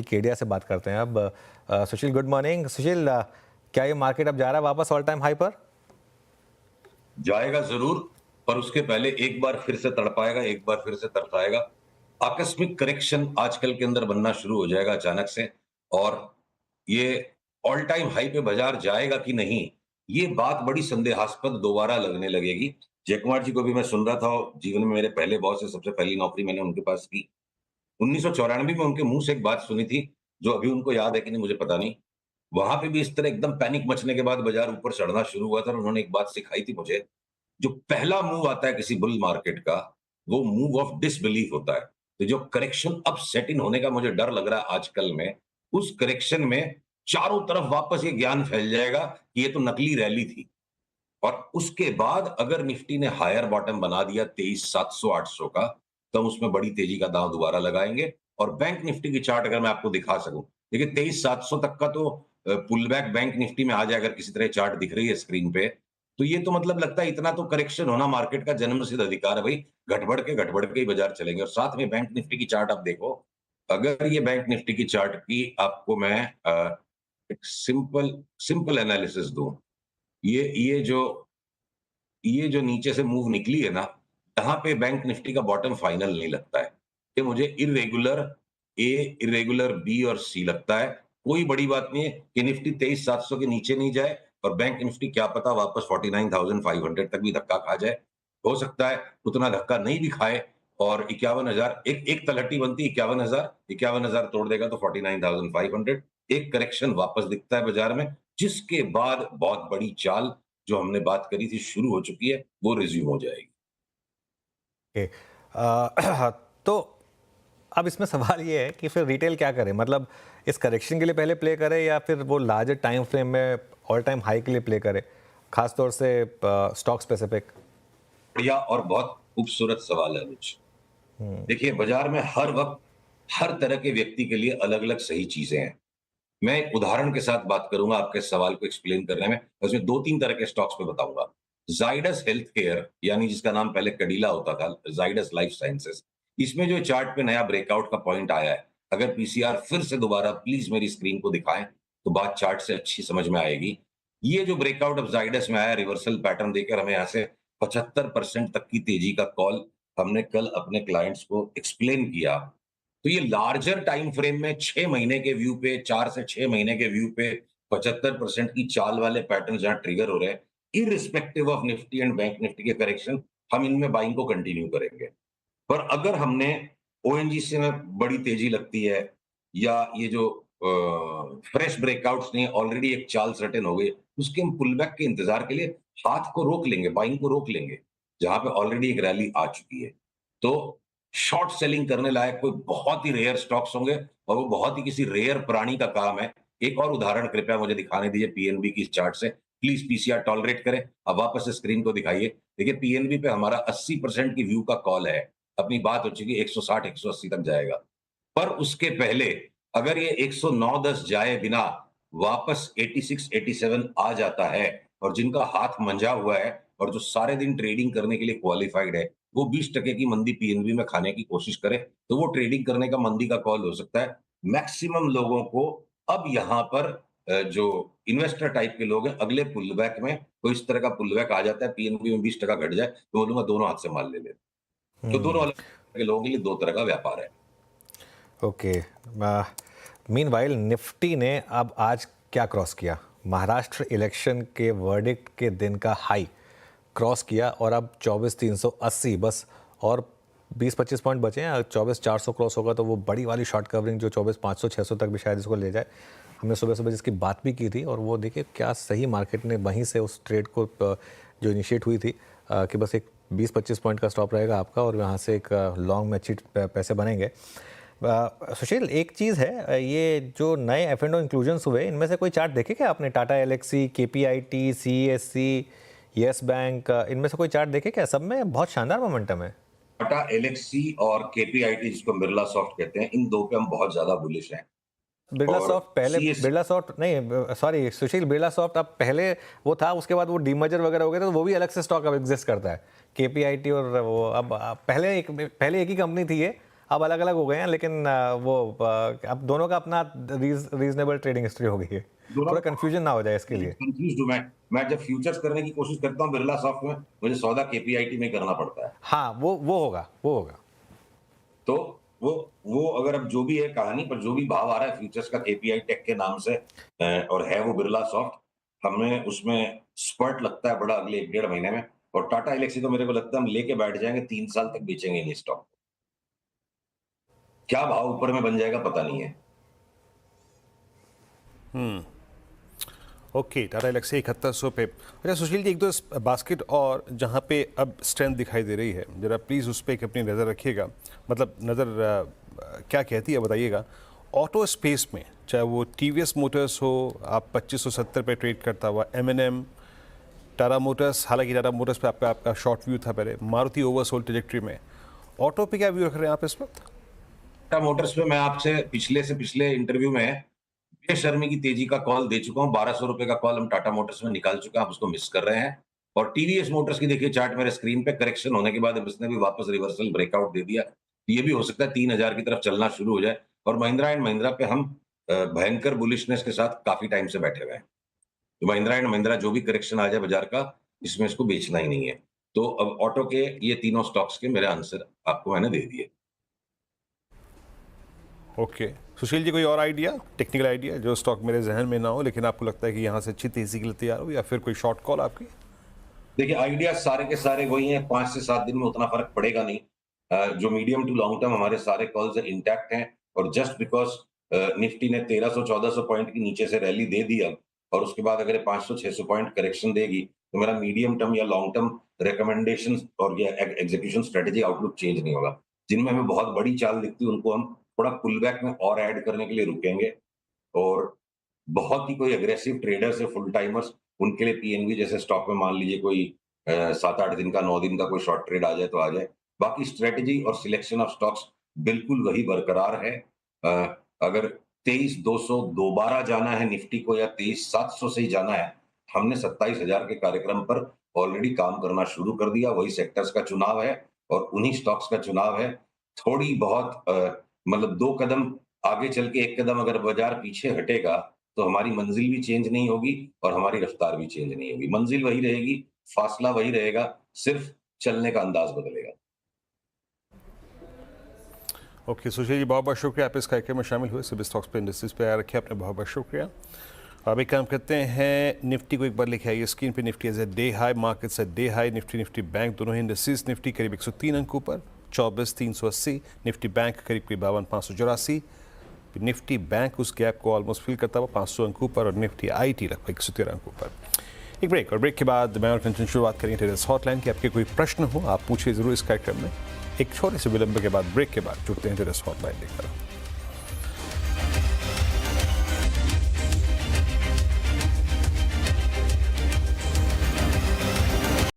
केडिया से बात करते हैं अब। सुशील, गुड मॉर्निंग। सुशील, क्या ये मार्केट अब जा रहा है वापस ऑल टाइम हाई पर? जाएगा जरूर, पर उसके पहले एक बार फिर से तड़पाएगा, एक बार फिर से तरसाएगा। आकस्मिक करेक्शन आजकल के अंदर बनना शुरू हो जाएगा अचानक से। और ये ऑल टाइम हाई पे बाजार जाएगा कि नहीं, ये बात बड़ी संदेहास्पद दोबारा लगने लगेगी। जयकुमार जी को भी मैं सुन रहा था, जीवन में मेरे पहले बॉस है, सबसे पहली नौकरी मैंने उनके पास की 1994 में। उनके मुंह से एक बात सुनी थी जो अभी उनको याद है कि नहीं मुझे पता नहीं। वहां पे भी इस तरह एकदम पैनिक मचने के बाद बाजार ऊपर चढ़ना शुरू हुआ था और उन्होंने एक बात सिखाई थी मुझे। जो पहला मूव आता है किसी बुल मार्केट का, वो मूव ऑफ डिसबिलीफ होता है। तो जो करेक्शन अब सेट इन होने का मुझे डर लग रहा है आजकल में, उस करेक्शन में चारों तरफ वापस ये ज्ञान फैल जाएगा कि ये तो नकली रैली थी। और उसके बाद अगर निफ्टी ने हायर बॉटम बना दिया 23,700-800 का, तो हम उसमें बड़ी तेजी का दांव दोबारा लगाएंगे। और बैंक निफ्टी की चार्ट अगर मैं आपको दिखा सकूं, देखिए 23,700 तक का तो पुल बैक बैंक निफ्टी में आ जाए, अगर किसी तरह चार्ट दिख रही है स्क्रीन पे, तो ये तो मतलब लगता है इतना तो करेक्शन होना मार्केट का जन्मसिद्ध अधिकार है भाई। घट बढ़ के ही बाजार चलेंगे। और साथ में बैंक निफ्टी की चार्ट आप देखो, अगर ये बैंक निफ्टी की चार्ट की आपको मैं एक सिंपल सिंपल एनालिसिस दूं, ये जो नीचे से मूव निकली है ना, यहाँ पे बैंक निफ्टी का बॉटम फाइनल नहीं लगता है। ये मुझे इर्रेगुलर ए, इर्रेगुलर बी और सी लगता है। कोई बड़ी बात नहीं है कि निफ्टी 23,700 के नीचे नहीं जाए और बैंक निफ्टी क्या पता वापस 49,500 तक भी धक्का खा जाए। हो सकता है उतना धक्का नहीं भी खाए और 51,000 एक एक तलहटी बनती 51,000 तोड़ देगा तो 49,500 एक करेक्शन वापस दिखता है बाजार में, जिसके बाद बहुत बड़ी चाल जो हमने बात करी थी शुरू हो चुकी है, वो रिज्यूम हो जाएगी। ओके। तो अब इसमें सवाल ये है कि फिर रिटेल क्या करे, मतलब इस करेक्शन के लिए पहले प्ले करे या फिर वो लार्जर टाइम फ्रेम में ऑल टाइम हाई के लिए प्ले करे, खासतौर से स्टॉक स्पेसिफिक? बढ़िया और बहुत खूबसूरत सवाल है अनुज। देखिए, बाजार में हर वक्त हर तरह के व्यक्ति के लिए अलग-अलग सही चीजें हैं। मैं एक उदाहरण के साथ बात करूंगा आपके सवाल को एक्सप्लेन करने में। उसमें 2-3 तरह के स्टॉक्स पे बताऊंगा। ज़ाइडस हेल्थ केयर, यानी जिसका नाम पहले कैडिला होता था, ज़ाइडस लाइफ साइंसेज। इसमें जो चार्ट पे नया ब्रेकआउट का पॉइंट आया है, अगर पीसीआर फिर से दोबारा प्लीज मेरी स्क्रीन को दिखाएं, तो बात चार्ट से अच्छी समझ में आएगी। ये जो ब्रेकआउट अब ज़ाइडस में आया, रिवर्सल पैटर्न देकर हमें यहाँ से 75% तक की तेजी का कॉल हमने कल अपने क्लाइंट्स को एक्सप्लेन किया। तो ये लार्जर टाइम फ्रेम में 6 महीने के व्यू पे, 4 से 6 महीने के व्यू पे 75% की चाल वाले पैटर्न जहां ट्रिगर हो रहे हैं, irrespective of Nifty and bank Nifty के करेक्शन, हम इनमें बाइंग को कंटिन्यू करेंगे। पर अगर हमने ओएनजीसी में बड़ी तेजी लगती है, या ये जो फ्रेश ब्रेकआउट्स नहीं, ऑलरेडी एक चाल सर्टेन हो गई, उसके हम पुल बैक के इंतजार के लिए हाथ को रोक लेंगे, बाइंग को रोक लेंगे, जहां पे ऑलरेडी एक रैली आ चुकी है। तो शॉर्ट सेलिंग करने लायक कोई बहुत ही रेयर स्टॉक्स होंगे, और वो बहुत ही किसी रेयर प्राणी का काम है। एक और उदाहरण कृपया मुझे दिखाने दीजिए पीएनबी की इस चार्ट से। प्लीज पीसीआर टॉलरेट करें। अब वापस से स्क्रीन को दिखाइए। देखिए, पीएनबी पे हमारा 80% की व्यू का कॉल है। अपनी बात हो चुकी है, 160 180 तक जाएगा। पर उसके पहले अगर ये 109-10 जाए बिना वापस 86 87 आ जाता है, और जिनका हाथ मंझा हुआ है और जो सारे दिन ट्रेडिंग करने के लिए क्वालिफाइड है, वो 20% की मंदी पीएनबी में खाने की कोशिश करे, तो वो ट्रेडिंग करने का मंदी का कॉल हो सकता है। मैक्सिमम लोगों को अब यहाँ पर जो इन्वेस्टर टाइप के लोग हैं, अगले पुलबैक में कोई इस तरह का पुलबैक आ जाता है, पीएनबी में 20% घट जाए, तो बोलूंगा दोनों हाथ से मार ले। तो दोनों अलग तरह के लोगों के लिए दो तरह का व्यापार है। ओके। मीनवाइल निफ्टी ने अब आज क्या क्रॉस किया? महाराष्ट्र इलेक्शन के वर्डिक्ट के दिन का हाई क्रॉस किया और अब 24,380 बस, और 20-25 पॉइंट बचे हैं। 24,400 क्रॉस होगा तो वो बड़ी वाली शॉर्ट कवरिंग जो 24,500-600 तक भी शायद इसको ले जाए। हमने सुबह सुबह जिसकी बात भी की थी, और वो देखिए क्या सही मार्केट ने वहीं से उस ट्रेड को जो इनिशिएट हुई थी कि बस एक 20-25 पॉइंट का स्टॉप रहेगा आपका और यहाँ से एक लॉन्ग में अच्छी पैसे बनेंगे। सुशील, एक चीज़ है, ये जो नए एफ एंड ओ इंक्लूजन्स हुए, इनमें से कोई चार्ट देखे क्या आपने? टाटा एलेक्सी, केपीआईटी, सीएससी, यस बैंक, इनमें से कोई चार्ट देखे क्या? सब में बहुत शानदार मोमेंटम है। टाटा एलेक्सी और केपीआईटी, जिसको बिरला सॉफ्ट कहते हैं, इन दो पे हम बहुत ज्यादा बुलिश हैं। बिरला और सॉफ्ट पहले, सीएस बिरला सॉफ्ट नहीं, सॉरी सुशील, बिरला सॉफ्ट अब पहले वो था, उसके बाद वो डीमर्जर वगैरह हो गया, तो वो भी अलग से स्टॉक अब एग्जिस्ट करता है। केपीआईटी और वो अब पहले एक ही कंपनी थी ये, अब अलग अलग हो गए हैं, लेकिन अब दोनों का अपना रीजनेबल ट्रेडिंग हिस्ट्री हो गई है। दोनों थोड़ा कंफ्यूजन ना हो जाए इसके लिए। कंफ्यूज हूं मैं जब फ्यूचर्स करने की कोशिश करता हूँ बिरला सॉफ्ट में, मुझे सौदा केपीआईटी में करना पड़ता है। हाँ, वो होगा। तो वो अगर अब जो भी है कहानी, पर जो भी भाव आ रहा है फ्यूचर्स का केपीआई टेक के नाम से, और है वो बिरला सॉफ्ट, हमें उसमें स्पर्ट लगता है बड़ा अगले 1 डेढ़ महीने में। और टाटा एलेक्सी तो मेरे को लगता है हम लेके बैठ जाएंगे, 3 साल तक बेचेंगे नहीं स्टॉक। क्या भाव ऊपर में बन जाएगा पता नहीं है। ओके, टाटा एलेक्सी 7100 पे। अच्छा सुशील जी, एक दो बास्केट और जहाँ पे अब स्ट्रेंथ दिखाई दे रही है, जरा प्लीज़ उस पर एक अपनी नज़र रखिएगा, मतलब नज़र क्या कहती है बताइएगा। ऑटो स्पेस में चाहे वो टीवीएस मोटर्स हो, आप 2570 पे ट्रेड करता हुआ, एम टाटा मोटर्स, हालांकि टाटा मोटर्स पे आपका शॉर्ट व्यू था पहले, मारुति ओवरसोल्ड ट्रेजेक्ट्री में, ऑटो पे क्या व्यू रख रहे हैं आप इस वक्त? टाटा मोटर्स पे मैं आपसे पिछले इंटरव्यू में बेशर्मी की तेजी का कॉल दे चुका हूं। 1200 रुपए का कॉल हम टाटा मोटर्स में निकाल चुके हैं, आप उसको मिस कर रहे हैं। और टीवीएस मोटर्स की देखिए चार्ट मेरे स्क्रीन पे, करेक्शन होने के बाद अब इसने भी वापस रिवर्सल ब्रेकआउट दे दिया। ये भी हो सकता है 3000 की तरफ चलना शुरू हो जाए। और महिंद्रा एंड महिंद्रा पे हम भयंकर बुलिशनेस के साथ काफी टाइम से बैठे हुए हैं। तो महिंद्रा एंड महिंद्रा जो भी करेक्शन आ जाए बाजार का, इसमें इसको बेचना ही नहीं है। तो अब ऑटो के ये तीनों स्टॉक्स के मेरे आंसर आपको मैंने दे दिए। ओके सुशील जी, कोई और आइडिया, टेक्निकल आइडिया जो स्टॉक मेरे जहन में ना हो लेकिन आपको लगता है कि यहाँ से अच्छी तेजी के लिए तैयार हो, या फिर कोई शॉर्ट कॉल आपकी? देखिए आइडिया सारे के सारे वही हैं, 5 से 7 दिन में उतना फर्क पड़ेगा नहीं। जो मीडियम टू लॉन्ग टर्म हमारे सारे कॉल्स इंटैक्ट हैं। और जस्ट बिकॉज निफ्टी ने 1300-1400 पॉइंट की नीचे से रैली दे दी अब, और उसके बाद अगर 500-600 पॉइंट करेक्शन देगी, तो मेरा मीडियम टर्म या लॉन्ग टर्म रिकमेंडेशन और या एग्जीक्यूशन स्ट्रेटेजी आउटलुक चेंज नहीं होगा। जिनमें हमें बहुत बड़ी चाल दिखती है उनको हम थोड़ा पुल बैक में और ऐड करने के लिए रुकेंगे। और बहुत ही कोई एग्रेसिव ट्रेडर्स है, फुल टाइमर्स, उनके लिए पीएनबी जैसे स्टॉक में मान लीजिए कोई 7-8 दिन का, 9 दिन का कोई शॉर्ट ट्रेड आ जाए तो आ जाए। बाकी स्ट्रेटजी और सिलेक्शन ऑफ स्टॉक्स बिल्कुल वही बरकरार है। अगर 23,200 दोबारा जाना है निफ्टी को, या 23,700 से ही जाना है, हमने 27,000 के कार्यक्रम पर ऑलरेडी काम करना शुरू कर दिया। वही सेक्टर्स का चुनाव है और उन्हीं स्टॉक्स का चुनाव है। थोड़ी बहुत मतलब 2 कदम आगे चल के 1 कदम अगर बाजार पीछे हटेगा, तो हमारी मंजिल भी चेंज नहीं होगी और हमारी रफ्तार भी चेंज नहीं होगी। मंजिल वही रहेगी, फासला वही रहेगा, सिर्फ चलने का अंदाज बदलेगा। ओके सुशील जी, बहुत बहुत शुक्रिया आप इस कार्यक्रम में शामिल हुए, सभी स्टॉक्स पे इंडस्ट्रीज पे आया रखे आपने, बहुत बहुत शुक्रिया। अब एक काम करते हैं, निफ्टी को एक बार लिखे आइए स्क्रीन पे। Nifty as a day high, markets at day high, Nifty bank दोनों ही इंडस्ट्रीज, निफ्टी करीब 103 अंकों पर 24,380, निफ्टी बैंक करीब 52,584, निफ्टी बैंक उस गैप को ऑलमोस्ट फिल करता हुआ 500 अंकों पर, और निफ्टी आईटी लगभग 113 अंकों पर। एक ब्रेक, और ब्रेक के बाद मैं और कंचन शुरुआत करेंगे ट्रेडर्स हॉटलाइन की। आपके कोई प्रश्न हो आप पूछिए ज़रूर इस कार्यक्रम में। एक छोटे से विलंब के बाद, ब्रेक के बाद जुड़ते हैं ट्रेडर्स हॉटलाइन लेकर।